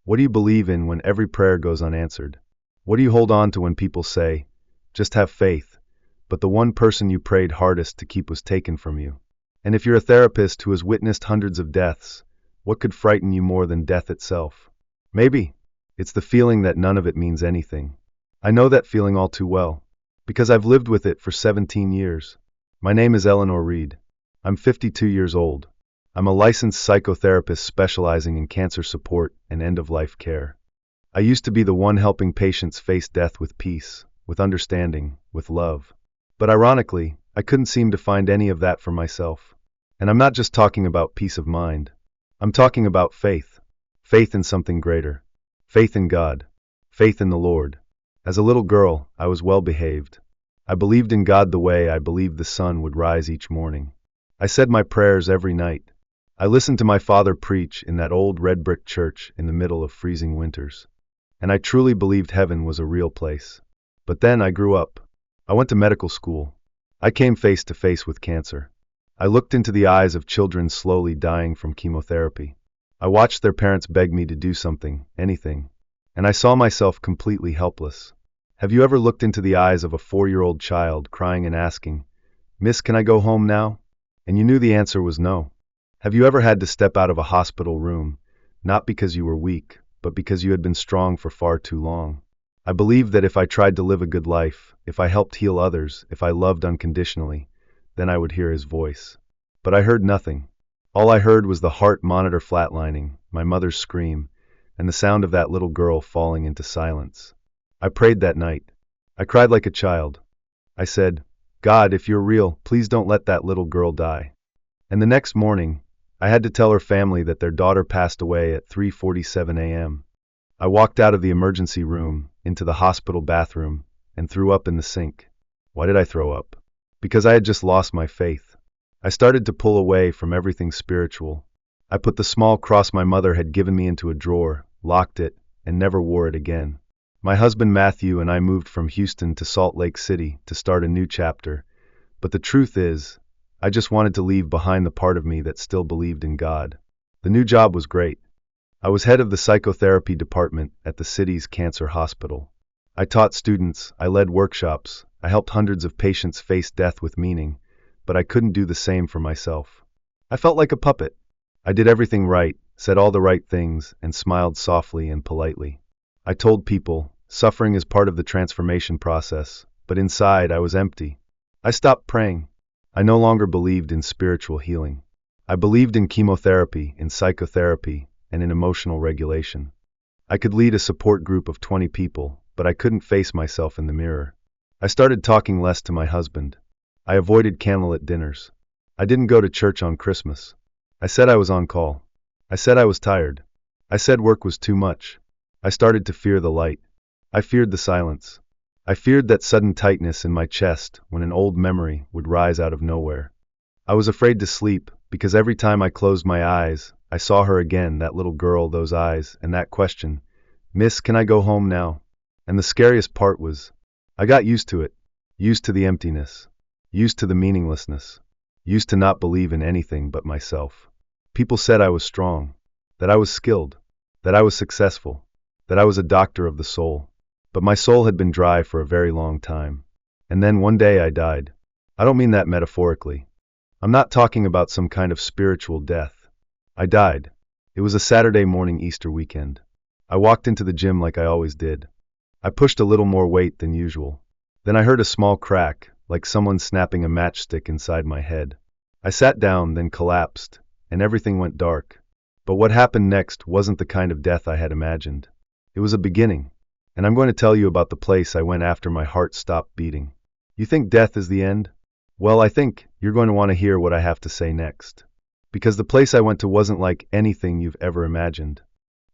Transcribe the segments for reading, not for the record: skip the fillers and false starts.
What do you believe in when every prayer goes unanswered? What do you hold on to when people say, just have faith, but the one person you prayed hardest to keep was taken from you? And if you're a therapist who has witnessed hundreds of deaths, what could frighten you more than death itself? Maybe it's the feeling that none of it means anything. I know that feeling all too well, because I've lived with it for 17 years. My name is Eleanor Reid. I'm 52 years old. I'm a licensed psychotherapist specializing in cancer support and end-of-life care. I used to be the one helping patients face death with peace, with understanding, with love. But ironically, I couldn't seem to find any of that for myself. And I'm not just talking about peace of mind. I'm talking about faith. Faith in something greater. Faith in God. Faith in the Lord. As a little girl, I was well-behaved. I believed in God the way I believed the sun would rise each morning. I said my prayers every night. I listened to my father preach in that old red brick church in the middle of freezing winters. And I truly believed heaven was a real place. But then I grew up. I went to medical school. I came face to face with cancer. I looked into the eyes of children slowly dying from chemotherapy. I watched their parents beg me to do something, anything. And I saw myself completely helpless. Have you ever looked into the eyes of a 4-year-old child crying and asking, "Miss, can I go home now?" And you knew the answer was no. Have you ever had to step out of a hospital room, not because you were weak, but because you had been strong for far too long? I believed that if I tried to live a good life, if I helped heal others, if I loved unconditionally, then I would hear his voice. But I heard nothing. All I heard was the heart monitor flatlining, my mother's scream, and the sound of that little girl falling into silence. I prayed that night. I cried like a child. I said, "God, if you're real, please don't let that little girl die." And the next morning, I had to tell her family that their daughter passed away at 3:47 a.m. I walked out of the emergency room, into the hospital bathroom, and threw up in the sink. Why did I throw up? Because I had just lost my faith. I started to pull away from everything spiritual. I put the small cross my mother had given me into a drawer, locked it, and never wore it again. My husband Matthew and I moved from Houston to Salt Lake City to start a new chapter. But the truth is, I just wanted to leave behind the part of me that still believed in God. The new job was great. I was head of the psychotherapy department at the city's cancer hospital. I taught students, I led workshops, I helped hundreds of patients face death with meaning, but I couldn't do the same for myself. I felt like a puppet. I did everything right, said all the right things, and smiled softly and politely. I told people, suffering is part of the transformation process, but inside I was empty. I stopped praying. I no longer believed in spiritual healing. I believed in chemotherapy, in psychotherapy, and in emotional regulation. I could lead a support group of 20 people, but I couldn't face myself in the mirror. I started talking less to my husband. I avoided candlelit dinners. I didn't go to church on Christmas. I said I was on call. I said I was tired. I said work was too much. I started to fear the light. I feared the silence. I feared that sudden tightness in my chest when an old memory would rise out of nowhere. I was afraid to sleep because every time I closed my eyes, I saw her again, that little girl, those eyes, and that question, "Miss, can I go home now?" And the scariest part was, I got used to it, used to the emptiness, used to the meaninglessness, used to not believe in anything but myself. People said I was strong, that I was skilled, that I was successful, that I was a doctor of the soul. But my soul had been dry for a very long time. And then one day I died. I don't mean that metaphorically. I'm not talking about some kind of spiritual death. I died. It was a Saturday morning Easter weekend. I walked into the gym like I always did. I pushed a little more weight than usual. Then I heard a small crack, like someone snapping a matchstick inside my head. I sat down, then collapsed, and everything went dark. But what happened next wasn't the kind of death I had imagined. It was a beginning. And I'm going to tell you about the place I went after my heart stopped beating. You think death is the end? Well, I think you're going to want to hear what I have to say next. Because the place I went to wasn't like anything you've ever imagined.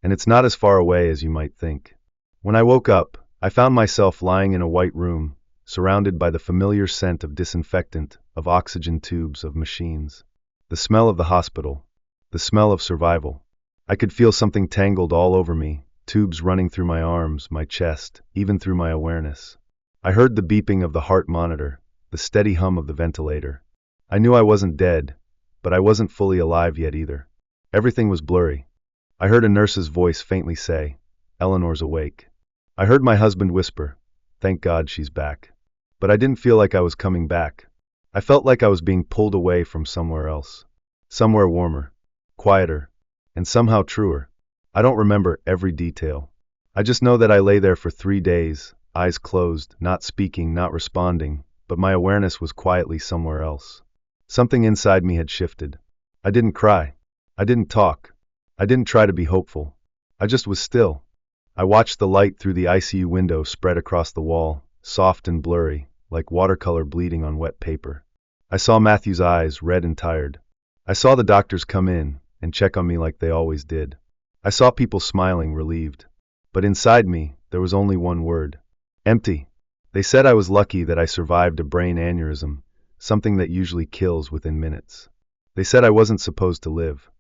And it's not as far away as you might think. When I woke up, I found myself lying in a white room, surrounded by the familiar scent of disinfectant, of oxygen tubes, of machines. The smell of the hospital. The smell of survival. I could feel something tangled all over me. Tubes running through my arms, my chest, even through my awareness. I heard the beeping of the heart monitor, the steady hum of the ventilator. I knew I wasn't dead, but I wasn't fully alive yet either. Everything was blurry. I heard a nurse's voice faintly say, "Eleanor's awake." I heard my husband whisper, "Thank God she's back." But I didn't feel like I was coming back. I felt like I was being pulled away from somewhere else. Somewhere warmer, quieter, and somehow truer. I don't remember every detail. I just know that I lay there for 3 days, eyes closed, not speaking, not responding, but my awareness was quietly somewhere else. Something inside me had shifted. I didn't cry. I didn't talk. I didn't try to be hopeful. I just was still. I watched the light through the ICU window spread across the wall, soft and blurry, like watercolor bleeding on wet paper. I saw Matthew's eyes, red and tired. I saw the doctors come in and check on me like they always did. I saw people smiling, relieved. But inside me, there was only one word. Empty. They said I was lucky that I survived a brain aneurysm, something that usually kills within minutes. They said I wasn't supposed to live.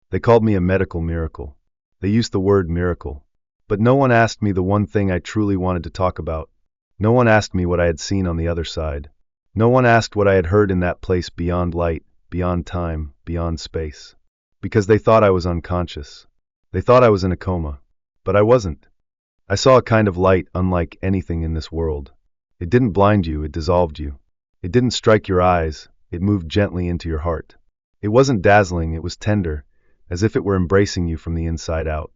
They called me a medical miracle. They used the word miracle. But no one asked me the one thing I truly wanted to talk about. No one asked me what I had seen on the other side. No one asked what I had heard in that place beyond light, beyond time, beyond space. Because they thought I was unconscious. They thought I was in a coma. But I wasn't. I saw a kind of light unlike anything in this world. It didn't blind you, it dissolved you. It didn't strike your eyes, it moved gently into your heart. It wasn't dazzling, it was tender, as if it were embracing you from the inside out.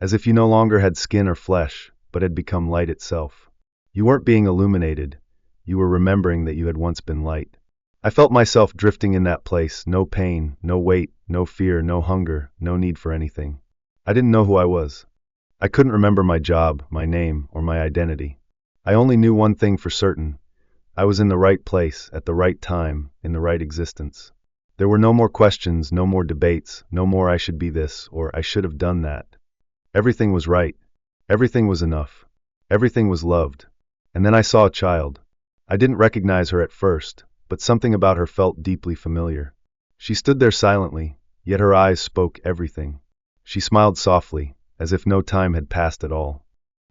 As if you no longer had skin or flesh, but had become light itself. You weren't being illuminated, you were remembering that you had once been light. I felt myself drifting in that place, no pain, no weight, no fear, no hunger, no need for anything. I didn't know who I was. I couldn't remember my job, my name, or my identity. I only knew one thing for certain. I was in the right place, at the right time, in the right existence. There were no more questions, no more debates, no more I should be this, or I should have done that. Everything was right. Everything was enough. Everything was loved. And then I saw a child. I didn't recognize her at first, but something about her felt deeply familiar. She stood there silently, yet her eyes spoke everything. She smiled softly, as if no time had passed at all.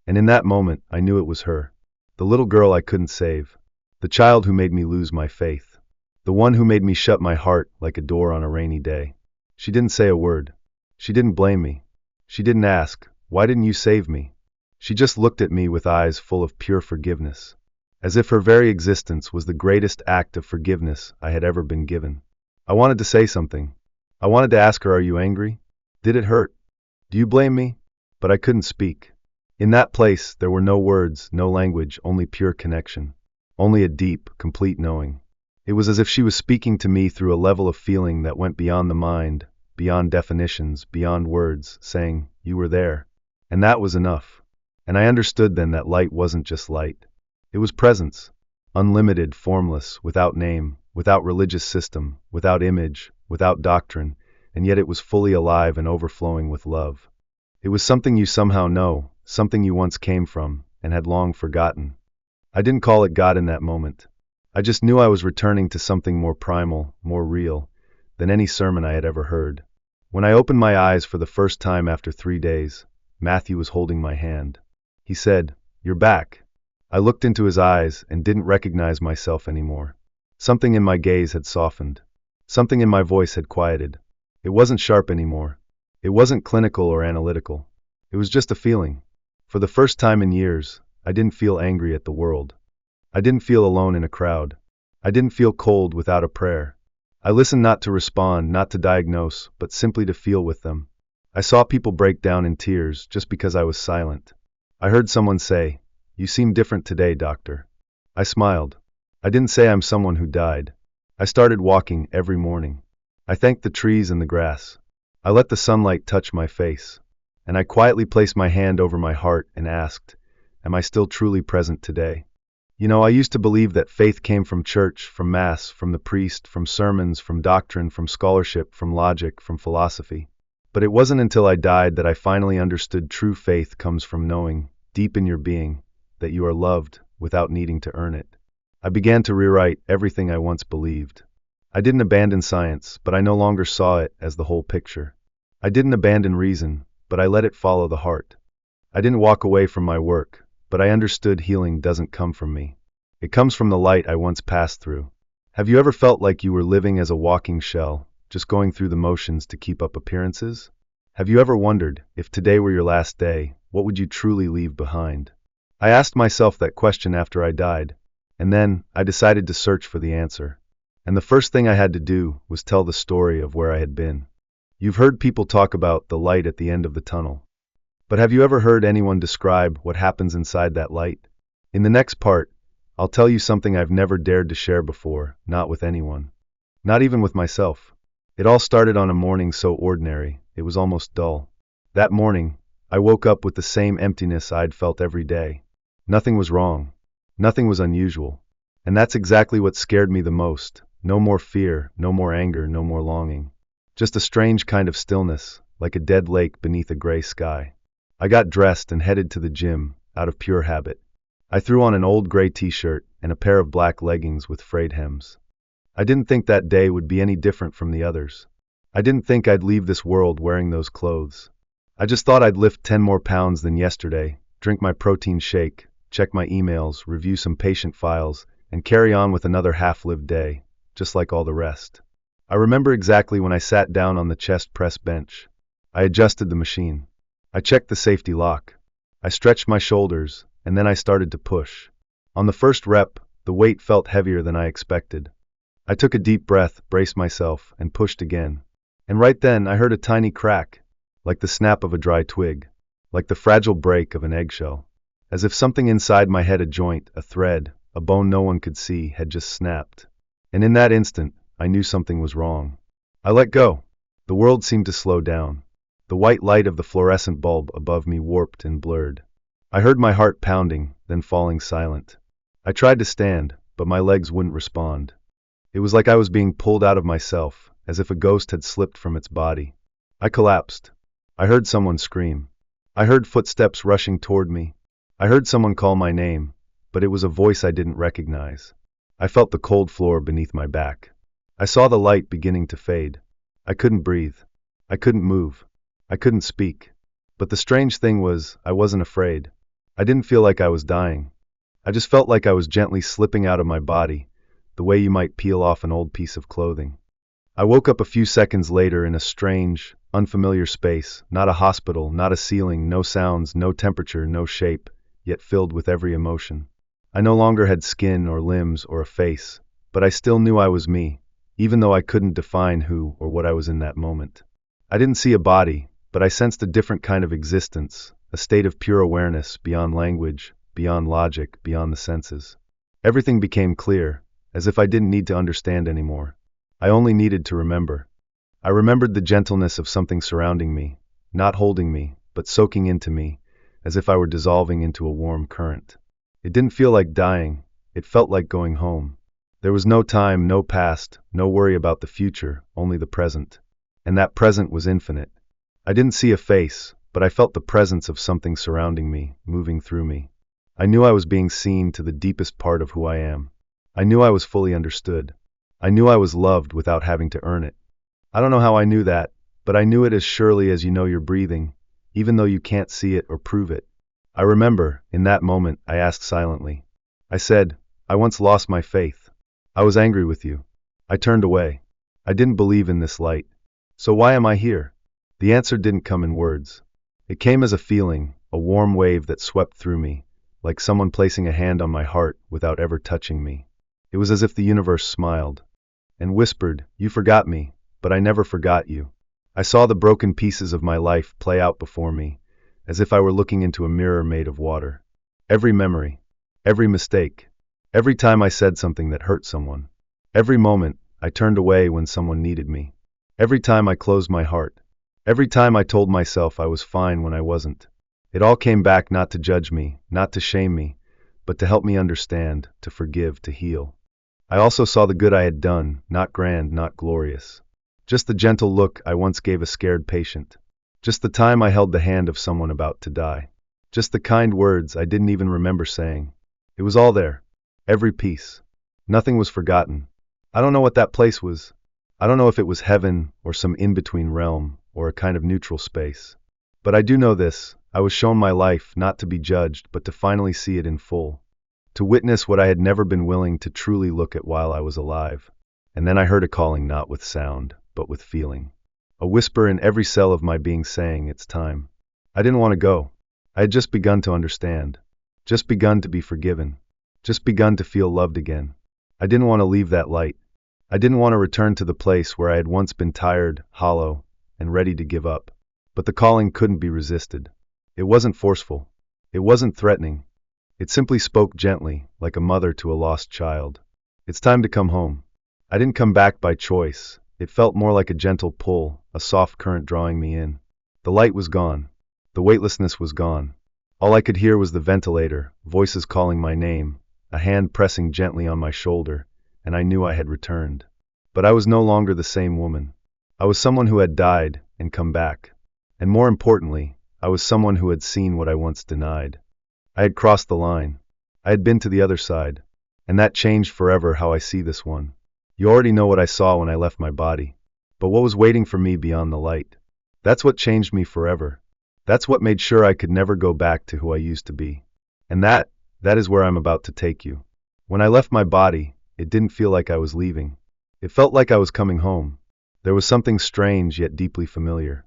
And in that moment, I knew it was her. The little girl I couldn't save. The child who made me lose my faith. The one who made me shut my heart like a door on a rainy day. She didn't say a word. She didn't blame me. She didn't ask, "Why didn't you save me?" She just looked at me with eyes full of pure forgiveness. As if her very existence was the greatest act of forgiveness I had ever been given. I wanted to say something. I wanted to ask her, "Are you angry? Did it hurt? Do you blame me?" But I couldn't speak. In that place, there were no words, no language, only pure connection. Only a deep, complete knowing. It was as if she was speaking to me through a level of feeling that went beyond the mind, beyond definitions, beyond words, saying, "You were there." And that was enough. And I understood then that light wasn't just light. It was presence. Unlimited, formless, without name, without religious system, without image, without doctrine, and yet it was fully alive and overflowing with love. It was something you somehow know, something you once came from, and had long forgotten. I didn't call it God in that moment. I just knew I was returning to something more primal, more real, than any sermon I had ever heard. When I opened my eyes for the first time after 3 days, Matthew was holding my hand. He said, "You're back." I looked into his eyes and didn't recognize myself anymore. Something in my gaze had softened. Something in my voice had quieted. It wasn't sharp anymore. It wasn't clinical or analytical. It was just a feeling. For the first time in years, I didn't feel angry at the world. I didn't feel alone in a crowd. I didn't feel cold without a prayer. I listened not to respond, not to diagnose, but simply to feel with them. I saw people break down in tears just because I was silent. I heard someone say, "You seem different today, doctor." I smiled. I didn't say I'm someone who died. I started walking every morning. I thanked the trees and the grass. I let the sunlight touch my face. And I quietly placed my hand over my heart and asked, "Am I still truly present today?" You know, I used to believe that faith came from church, from mass, from the priest, from sermons, from doctrine, from scholarship, from logic, from philosophy. But it wasn't until I died that I finally understood true faith comes from knowing, deep in your being, that you are loved without needing to earn it. I began to rewrite everything I once believed. I didn't abandon science, but I no longer saw it as the whole picture. I didn't abandon reason, but I let it follow the heart. I didn't walk away from my work, but I understood healing doesn't come from me. It comes from the light I once passed through. Have you ever felt like you were living as a walking shell, just going through the motions to keep up appearances? Have you ever wondered, if today were your last day, what would you truly leave behind? I asked myself that question after I died, and then I decided to search for the answer. And the first thing I had to do was tell the story of where I had been. You've heard people talk about the light at the end of the tunnel. But have you ever heard anyone describe what happens inside that light? In the next part, I'll tell you something I've never dared to share before, not with anyone. Not even with myself. It all started on a morning so ordinary, it was almost dull. That morning, I woke up with the same emptiness I'd felt every day. Nothing was wrong. Nothing was unusual. And that's exactly what scared me the most. No more fear, no more anger, no more longing. Just a strange kind of stillness, like a dead lake beneath a gray sky. I got dressed and headed to the gym, out of pure habit. I threw on an old gray t-shirt and a pair of black leggings with frayed hems. I didn't think that day would be any different from the others. I didn't think I'd leave this world wearing those clothes. I just thought I'd lift 10 more pounds than yesterday, drink my protein shake, check my emails, review some patient files, and carry on with another half-lived day, just like all the rest. I remember exactly when I sat down on the chest press bench. I adjusted the machine. I checked the safety lock. I stretched my shoulders, and then I started to push. On the first rep, the weight felt heavier than I expected. I took a deep breath, braced myself, and pushed again. And right then, I heard a tiny crack, like the snap of a dry twig, like the fragile break of an eggshell. As if something inside my head, a joint, a thread, a bone no one could see, had just snapped. And in that instant, I knew something was wrong. I let go. The world seemed to slow down. The white light of the fluorescent bulb above me warped and blurred. I heard my heart pounding, then falling silent. I tried to stand, but my legs wouldn't respond. It was like I was being pulled out of myself, as if a ghost had slipped from its body. I collapsed. I heard someone scream. I heard footsteps rushing toward me. I heard someone call my name, but it was a voice I didn't recognize. I felt the cold floor beneath my back. I saw the light beginning to fade. I couldn't breathe. I couldn't move. I couldn't speak. But the strange thing was, I wasn't afraid. I didn't feel like I was dying. I just felt like I was gently slipping out of my body, the way you might peel off an old piece of clothing. I woke up a few seconds later in a strange, unfamiliar space, not a hospital, not a ceiling, no sounds, no temperature, no shape, yet filled with every emotion. I no longer had skin or limbs or a face, but I still knew I was me, even though I couldn't define who or what I was in that moment. I didn't see a body, but I sensed a different kind of existence, a state of pure awareness, beyond language, beyond logic, beyond the senses. Everything became clear, as if I didn't need to understand anymore. I only needed to remember. I remembered the gentleness of something surrounding me, not holding me, but soaking into me, as if I were dissolving into a warm current. It didn't feel like dying, it felt like going home. There was no time, no past, no worry about the future, only the present. And that present was infinite. I didn't see a face, but I felt the presence of something surrounding me, moving through me. I knew I was being seen to the deepest part of who I am. I knew I was fully understood. I knew I was loved without having to earn it. I don't know how I knew that, but I knew it as surely as you know you're breathing, even though you can't see it or prove it. I remember, in that moment, I asked silently. I said, I once lost my faith. I was angry with you. I turned away. I didn't believe in this light. So why am I here? The answer didn't come in words. It came as a feeling, a warm wave that swept through me, like someone placing a hand on my heart without ever touching me. It was as if the universe smiled and whispered, you forgot me, but I never forgot you. I saw the broken pieces of my life play out before me, as if I were looking into a mirror made of water. Every memory, every mistake, every time I said something that hurt someone, every moment I turned away when someone needed me, every time I closed my heart, every time I told myself I was fine when I wasn't. It all came back not to judge me, not to shame me, but to help me understand, to forgive, to heal. I also saw the good I had done, not grand, not glorious. Just the gentle look I once gave a scared patient. Just the time I held the hand of someone about to die. Just the kind words I didn't even remember saying. It was all there. Every piece. Nothing was forgotten. I don't know what that place was. I don't know if it was heaven or some in-between realm or a kind of neutral space. But I do know this. I was shown my life not to be judged, but to finally see it in full. To witness what I had never been willing to truly look at while I was alive. And then I heard a calling not with sound, but with feeling. a whisper in every cell of my being saying, it's time. I didn't want to go. I had just begun to understand. Just begun to be forgiven. Just begun to feel loved again. I didn't want to leave that light. I didn't want to return to the place where I had once been tired, hollow, and ready to give up. But the calling couldn't be resisted. It wasn't forceful. It wasn't threatening. It simply spoke gently, like a mother to a lost child. It's time to come home. I didn't come back by choice. It felt more like a gentle pull, a soft current drawing me in. The light was gone. The weightlessness was gone. All I could hear was the ventilator, voices calling my name, a hand pressing gently on my shoulder, and I knew I had returned. But I was no longer the same woman. I was someone who had died and come back. And more importantly, I was someone who had seen what I once denied. I had crossed the line. I had been to the other side. And that changed forever how I see this one. You already know what I saw when I left my body. But what was waiting for me beyond the light? That's what changed me forever. That's what made sure I could never go back to who I used to be. And that is where I'm about to take you. When I left my body, it didn't feel like I was leaving. It felt like I was coming home. There was something strange yet deeply familiar.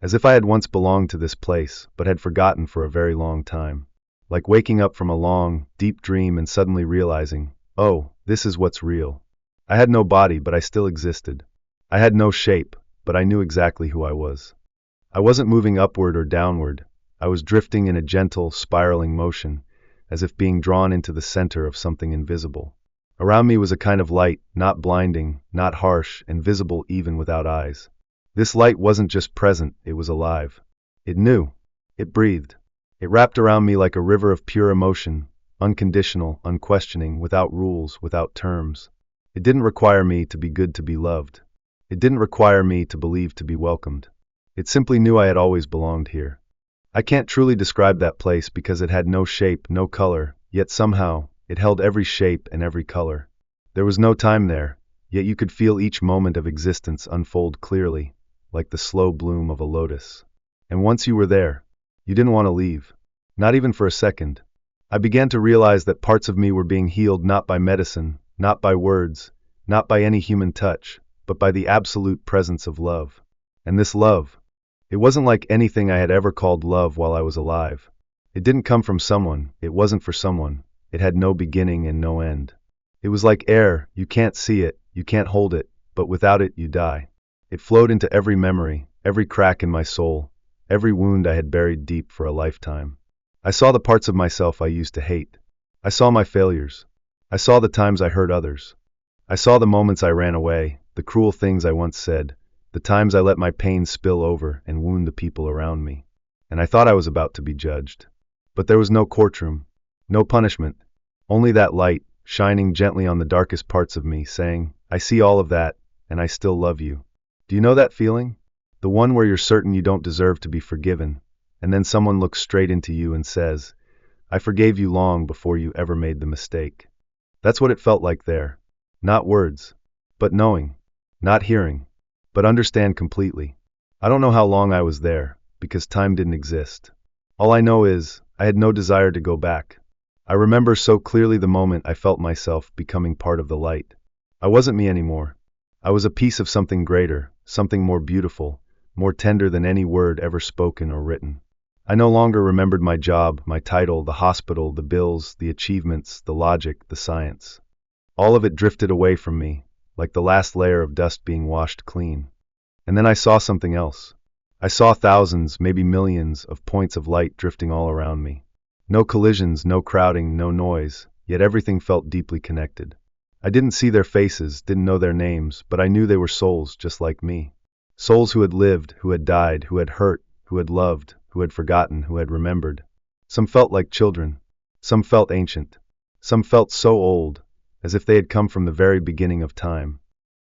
As if I had once belonged to this place, but had forgotten for a very long time. Like waking up from a long, deep dream and suddenly realizing, oh, this is what's real. I had no body, but I still existed. I had no shape, but I knew exactly who I was. I wasn't moving upward or downward. I was drifting in a gentle, spiraling motion, as if being drawn into the center of something invisible. Around me was a kind of light, not blinding, not harsh, and visible even without eyes. This light wasn't just present, it was alive. It knew. It breathed. It wrapped around me like a river of pure emotion, unconditional, unquestioning, without rules, without terms. It didn't require me to be good to be loved. It didn't require me to believe to be welcomed. It simply knew I had always belonged here. I can't truly describe that place because it had no shape, no color, yet somehow, it held every shape and every color. There was no time there, yet you could feel each moment of existence unfold clearly, like the slow bloom of a lotus. And once you were there, you didn't want to leave. Not even for a second. I began to realize that parts of me were being healed not by medicine, not by words, not by any human touch, but by the absolute presence of love. And this love, it wasn't like anything I had ever called love while I was alive. It didn't come from someone, it wasn't for someone, it had no beginning and no end. It was like air, you can't see it, you can't hold it, but without it you die. It flowed into every memory, every crack in my soul, every wound I had buried deep for a lifetime. I saw the parts of myself I used to hate. I saw my failures. I saw the times I hurt others. I saw the moments I ran away, the cruel things I once said, the times I let my pain spill over and wound the people around me. And I thought I was about to be judged. But there was no courtroom, no punishment, only that light, shining gently on the darkest parts of me, saying, I see all of that, and I still love you. Do you know that feeling? The one where you're certain you don't deserve to be forgiven, and then someone looks straight into you and says, I forgave you long before you ever made the mistake. That's what it felt like there. Not words, but knowing, not hearing, but understand completely. I don't know how long I was there, because time didn't exist. All I know is, I had no desire to go back. I remember so clearly the moment I felt myself becoming part of the light. I wasn't me anymore. I was a piece of something greater, something more beautiful, more tender than any word ever spoken or written. I no longer remembered my job, my title, the hospital, the bills, the achievements, the logic, the science. All of it drifted away from me, like the last layer of dust being washed clean. And then I saw something else. I saw thousands, maybe millions, of points of light drifting all around me. No collisions, no crowding, no noise, yet everything felt deeply connected. I didn't see their faces, didn't know their names, but I knew they were souls just like me. Souls who had lived, who had died, who had hurt, who had loved, who had forgotten, who had remembered. Some felt like children. Some felt ancient. Some felt so old, as if they had come from the very beginning of time.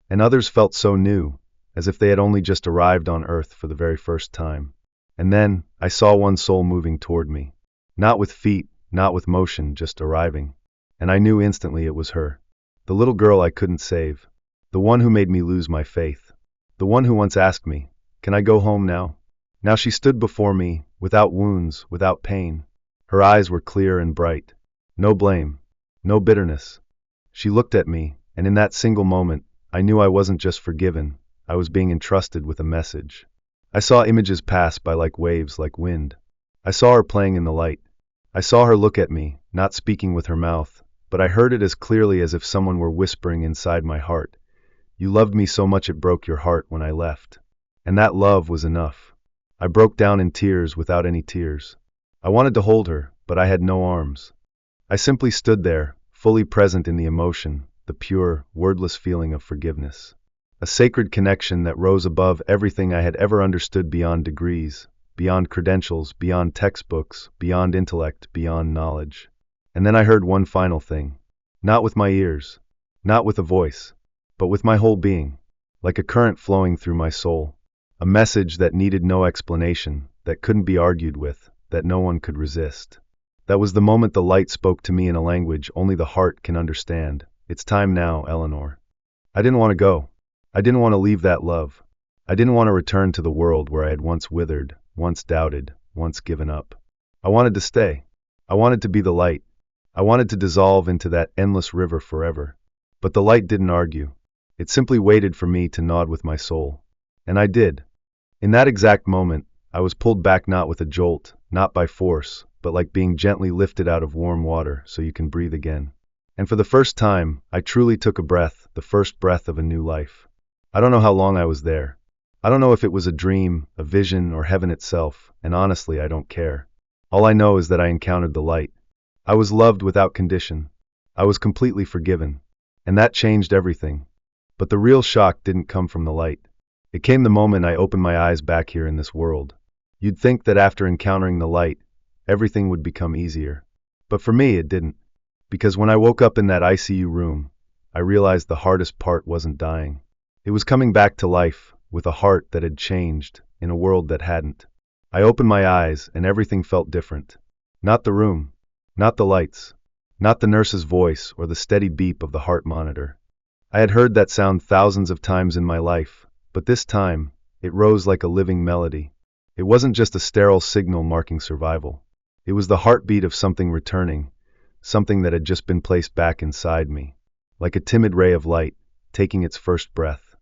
And others felt so new, as if they had only just arrived on Earth for the very first time. And then, I saw one soul moving toward me. Not with feet, not with motion, just arriving. And I knew instantly it was her. The little girl I couldn't save. The one who made me lose my faith. The one who once asked me, can I go home now? Now she stood before me, without wounds, without pain. Her eyes were clear and bright. No blame. No bitterness. She looked at me, and in that single moment, I knew I wasn't just forgiven. I was being entrusted with a message. I saw images pass by like waves, like wind. I saw her playing in the light. I saw her look at me, not speaking with her mouth, but I heard it as clearly as if someone were whispering inside my heart. You loved me so much it broke your heart when I left. And that love was enough. I broke down in tears without any tears. I wanted to hold her, but I had no arms. I simply stood there, fully present in the emotion, the pure, wordless feeling of forgiveness. A sacred connection that rose above everything I had ever understood beyond degrees, beyond credentials, beyond textbooks, beyond intellect, beyond knowledge. And then I heard one final thing. Not with my ears, not with a voice, but with my whole being, like a current flowing through my soul. A message that needed no explanation, that couldn't be argued with, that no one could resist. That was the moment the light spoke to me in a language only the heart can understand. It's time now, Eleanor. I didn't want to go. I didn't want to leave that love. I didn't want to return to the world where I had once withered, once doubted, once given up. I wanted to stay. I wanted to be the light. I wanted to dissolve into that endless river forever. But the light didn't argue. It simply waited for me to nod with my soul. And I did. In that exact moment, I was pulled back not with a jolt, not by force, but like being gently lifted out of warm water so you can breathe again. And for the first time, I truly took a breath, the first breath of a new life. I don't know how long I was there. I don't know if it was a dream, a vision, or heaven itself, and honestly, I don't care. All I know is that I encountered the light. I was loved without condition. I was completely forgiven. And that changed everything. But the real shock didn't come from the light. It came the moment I opened my eyes back here in this world. You'd think that after encountering the light, everything would become easier. But for me, it didn't. Because when I woke up in that ICU room, I realized the hardest part wasn't dying. It was coming back to life, with a heart that had changed, in a world that hadn't. I opened my eyes, and everything felt different. Not the room, not the lights, not the nurse's voice or the steady beep of the heart monitor. I had heard that sound thousands of times in my life, but this time, it rose like a living melody. It wasn't just a sterile signal marking survival. It was the heartbeat of something returning, something that had just been placed back inside me, like a timid ray of light, taking its first breath.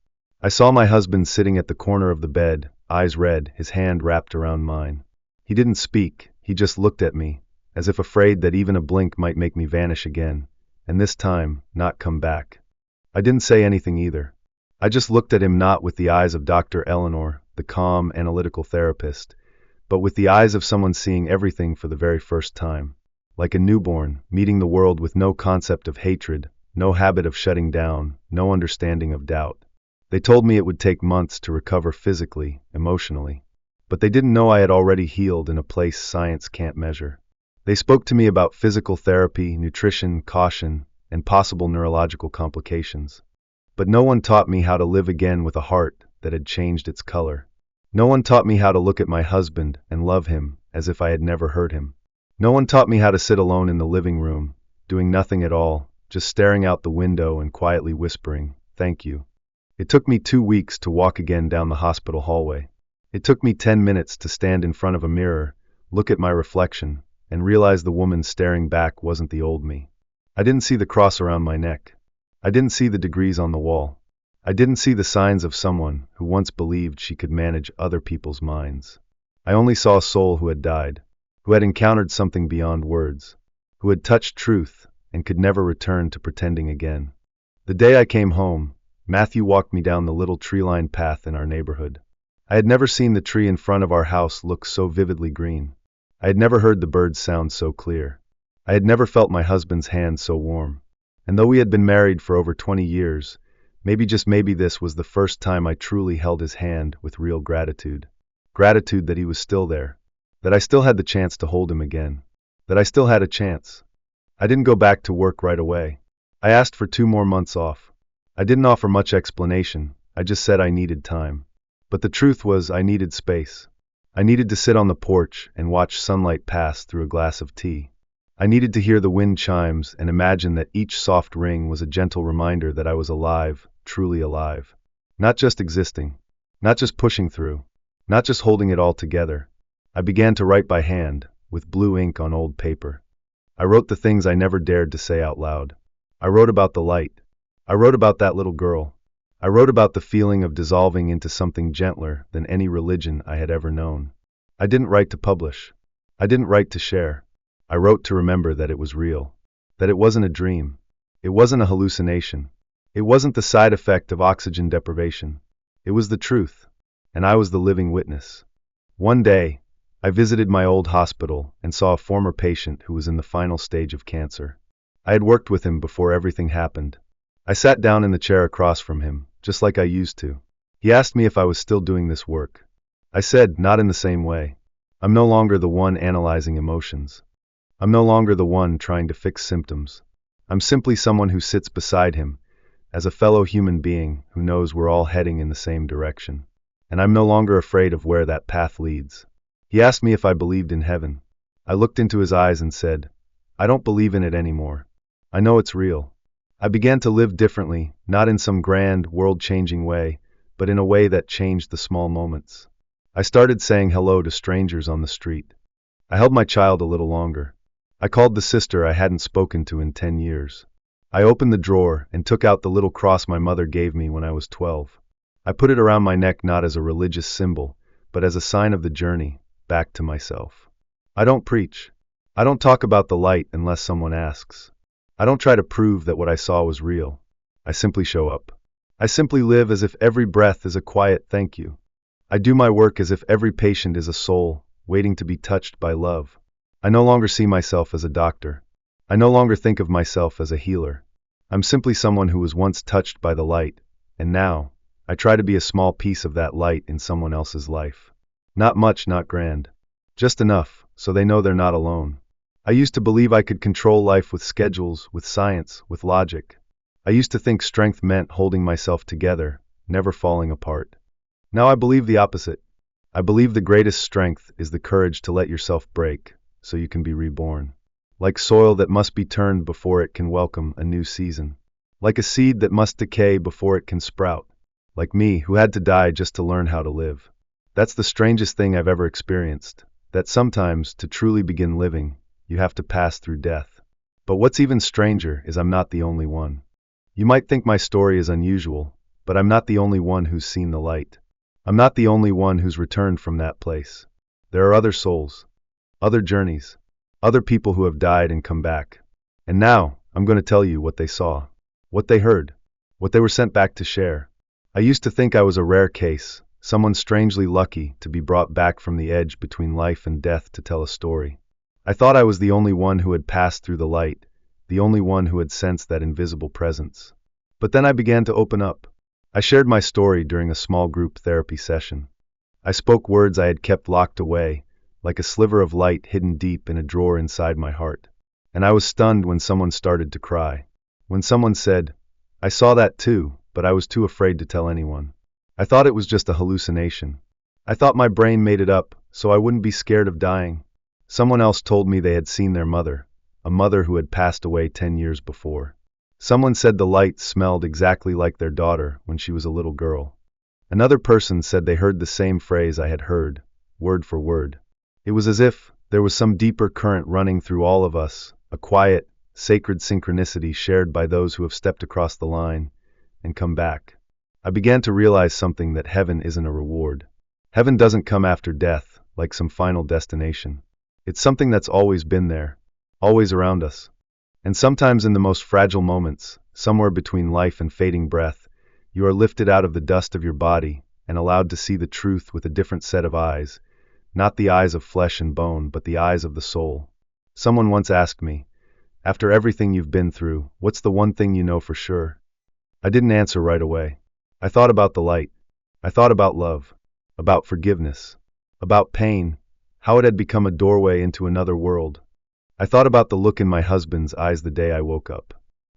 I saw my husband sitting at the corner of the bed, eyes red, his hand wrapped around mine. He didn't speak, he just looked at me, as if afraid that even a blink might make me vanish again, and this time, not come back. I didn't say anything either. I just looked at him not with the eyes of Dr. Eleanor, the calm, analytical therapist, but with the eyes of someone seeing everything for the very first time. Like a newborn, meeting the world with no concept of hatred, no habit of shutting down, no understanding of doubt. They told me it would take months to recover physically, emotionally. But they didn't know I had already healed in a place science can't measure. They spoke to me about physical therapy, nutrition, caution, and possible neurological complications. But no one taught me how to live again with a heart that had changed its color. No one taught me how to look at my husband and love him as if I had never hurt him. No one taught me how to sit alone in the living room, doing nothing at all, just staring out the window and quietly whispering, "Thank you." It took me 2 weeks to walk again down the hospital hallway. It took me 10 minutes to stand in front of a mirror, look at my reflection, and realize the woman staring back wasn't the old me. I didn't see the cross around my neck. I didn't see the degrees on the wall. I didn't see the signs of someone who once believed she could manage other people's minds. I only saw a soul who had died, who had encountered something beyond words, who had touched truth and could never return to pretending again. The day I came home, Matthew walked me down the little tree-lined path in our neighborhood. I had never seen the tree in front of our house look so vividly green. I had never heard the birds sound so clear. I had never felt my husband's hand so warm. And though we had been married for over 20 years, maybe just maybe this was the first time I truly held his hand with real gratitude. Gratitude that he was still there, that I still had the chance to hold him again, that I still had a chance. I didn't go back to work right away. I asked for 2 more months off. I didn't offer much explanation, I just said I needed time. But the truth was I needed space. I needed to sit on the porch and watch sunlight pass through a glass of tea. I needed to hear the wind chimes and imagine that each soft ring was a gentle reminder that I was alive, truly alive. Not just existing, not just pushing through, not just holding it all together. I began to write by hand, with blue ink on old paper. I wrote the things I never dared to say out loud. I wrote about the light. I wrote about that little girl. I wrote about the feeling of dissolving into something gentler than any religion I had ever known. I didn't write to publish. I didn't write to share. I wrote to remember that it was real. That it wasn't a dream. It wasn't a hallucination. It wasn't the side effect of oxygen deprivation. It was the truth. And I was the living witness. One day, I visited my old hospital and saw a former patient who was in the final stage of cancer. I had worked with him before everything happened. I sat down in the chair across from him, just like I used to. He asked me if I was still doing this work. I said, not in the same way. I'm no longer the one analyzing emotions. I'm no longer the one trying to fix symptoms. I'm simply someone who sits beside him, as a fellow human being who knows we're all heading in the same direction. And I'm no longer afraid of where that path leads. He asked me if I believed in heaven. I looked into his eyes and said, I don't believe in it anymore. I know it's real. I began to live differently, not in some grand, world-changing way, but in a way that changed the small moments. I started saying hello to strangers on the street. I held my child a little longer. I called the sister I hadn't spoken to in 10 years. I opened the drawer and took out the little cross my mother gave me when I was 12. I put it around my neck not as a religious symbol, but as a sign of the journey back to myself. I don't preach. I don't talk about the light unless someone asks. I don't try to prove that what I saw was real. I simply show up. I simply live as if every breath is a quiet thank you. I do my work as if every patient is a soul, waiting to be touched by love. I no longer see myself as a doctor. I no longer think of myself as a healer. I'm simply someone who was once touched by the light, and now, I try to be a small piece of that light in someone else's life. Not much, not grand. Just enough, so they know they're not alone. I used to believe I could control life with schedules, with science, with logic. I used to think strength meant holding myself together, never falling apart. Now I believe the opposite. I believe the greatest strength is the courage to let yourself break, so you can be reborn. Like soil that must be turned before it can welcome a new season. Like a seed that must decay before it can sprout. Like me, who had to die just to learn how to live. That's the strangest thing I've ever experienced, that sometimes, to truly begin living, you have to pass through death. But what's even stranger is I'm not the only one. You might think my story is unusual, but I'm not the only one who's seen the light. I'm not the only one who's returned from that place. There are other souls, other journeys, other people who have died and come back. And now, I'm going to tell you what they saw, what they heard, what they were sent back to share. I used to think I was a rare case, someone strangely lucky to be brought back from the edge between life and death to tell a story. I thought I was the only one who had passed through the light, the only one who had sensed that invisible presence. But then I began to open up. I shared my story during a small group therapy session. I spoke words I had kept locked away, like a sliver of light hidden deep in a drawer inside my heart. And I was stunned when someone started to cry. When someone said, I saw that too, but I was too afraid to tell anyone. I thought it was just a hallucination. I thought my brain made it up, so I wouldn't be scared of dying. Someone else told me they had seen their mother, a mother who had passed away 10 years before. Someone said the light smelled exactly like their daughter when she was a little girl. Another person said they heard the same phrase I had heard, word for word. It was as if there was some deeper current running through all of us, a quiet, sacred synchronicity shared by those who have stepped across the line and come back. I began to realize something, that heaven isn't a reward. Heaven doesn't come after death, like some final destination. It's something that's always been there, always around us. And sometimes in the most fragile moments, somewhere between life and fading breath, you are lifted out of the dust of your body and allowed to see the truth with a different set of eyes, not the eyes of flesh and bone, but the eyes of the soul. Someone once asked me, after everything you've been through, what's the one thing you know for sure? I didn't answer right away. I thought about the light. I thought about love, about forgiveness, about pain, how it had become a doorway into another world. I thought about the look in my husband's eyes the day I woke up.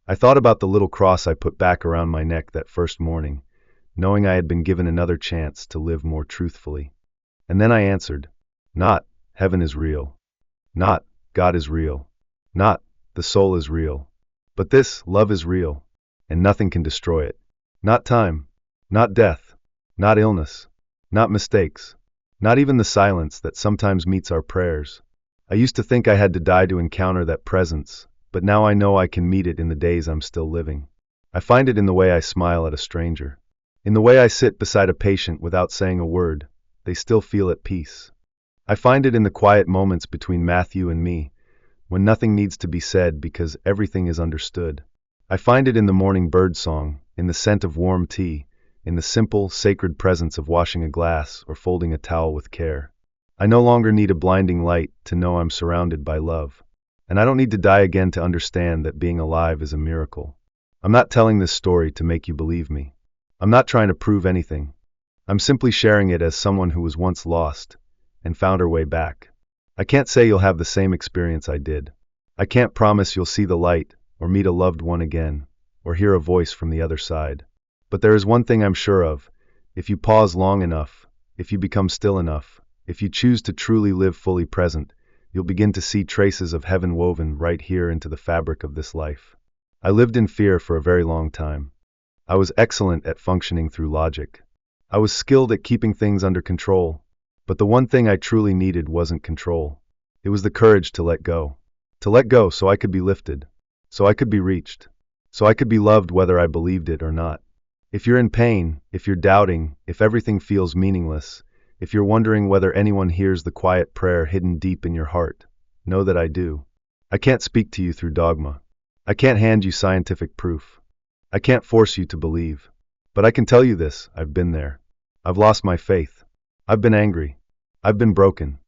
I thought about the little cross I put back around my neck that first morning, knowing I had been given another chance to live more truthfully. And then I answered, not, heaven is real. Not, God is real. Not, the soul is real. But this, love is real, and nothing can destroy it. Not time, not death, not illness, not mistakes, not even the silence that sometimes meets our prayers. I used to think I had to die to encounter that presence, but now I know I can meet it in the days I'm still living. I find it in the way I smile at a stranger, In the way I sit beside a patient without saying a word, they still feel at peace. I find it in the quiet moments between Matthew and me, when nothing needs to be said because everything is understood. I find it in the morning bird song, in the scent of warm tea, in the simple, sacred presence of washing a glass or folding a towel with care. I no longer need a blinding light to know I'm surrounded by love. And I don't need to die again to understand that being alive is a miracle. I'm not telling this story to make you believe me. I'm not trying to prove anything. I'm simply sharing it as someone who was once lost and found her way back. I can't say you'll have the same experience I did. I can't promise you'll see the light, or meet a loved one again, or hear a voice from the other side. But there is one thing I'm sure of. If you pause long enough, if you become still enough, if you choose to truly live fully present, you'll begin to see traces of heaven woven right here into the fabric of this life. I lived in fear for a very long time. I was excellent at functioning through logic. I was skilled at keeping things under control. But the one thing I truly needed wasn't control. It was the courage to let go. To let go so I could be lifted. So I could be reached. So I could be loved whether I believed it or not. If you're in pain, if you're doubting, if everything feels meaningless, if you're wondering whether anyone hears the quiet prayer hidden deep in your heart, know that I do. I can't speak to you through dogma. I can't hand you scientific proof. I can't force you to believe. But I can tell you this, I've been there. I've lost my faith. I've been angry. I've been broken.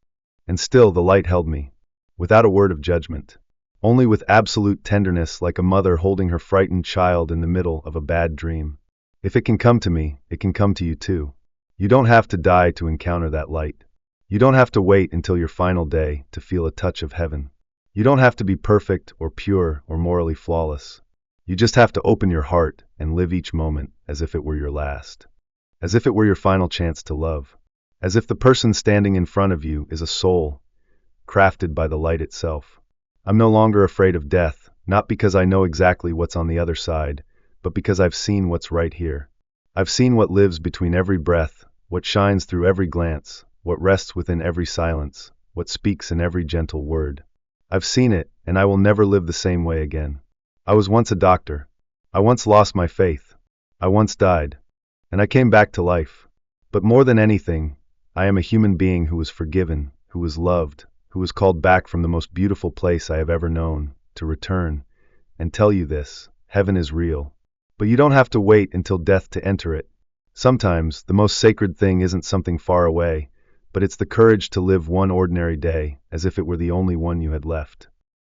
And still the light held me. Without a word of judgment. Only with absolute tenderness, like a mother holding her frightened child in the middle of a bad dream. If it can come to me, it can come to you too. You don't have to die to encounter that light. You don't have to wait until your final day to feel a touch of heaven. You don't have to be perfect or pure or morally flawless. You just have to open your heart and live each moment as if it were your last. As if it were your final chance to love. As if the person standing in front of you is a soul, crafted by the light itself. I'm no longer afraid of death, not because I know exactly what's on the other side, but because I've seen what's right here. I've seen what lives between every breath, what shines through every glance, what rests within every silence, what speaks in every gentle word. I've seen it, and I will never live the same way again. I was once a doctor. I once lost my faith. I once died. And I came back to life. But more than anything, I am a human being who was forgiven, who was loved, who was called back from the most beautiful place I have ever known, to return, and tell you this, heaven is real. But you don't have to wait until death to enter it. Sometimes, the most sacred thing isn't something far away, but it's the courage to live one ordinary day as if it were the only one you had left.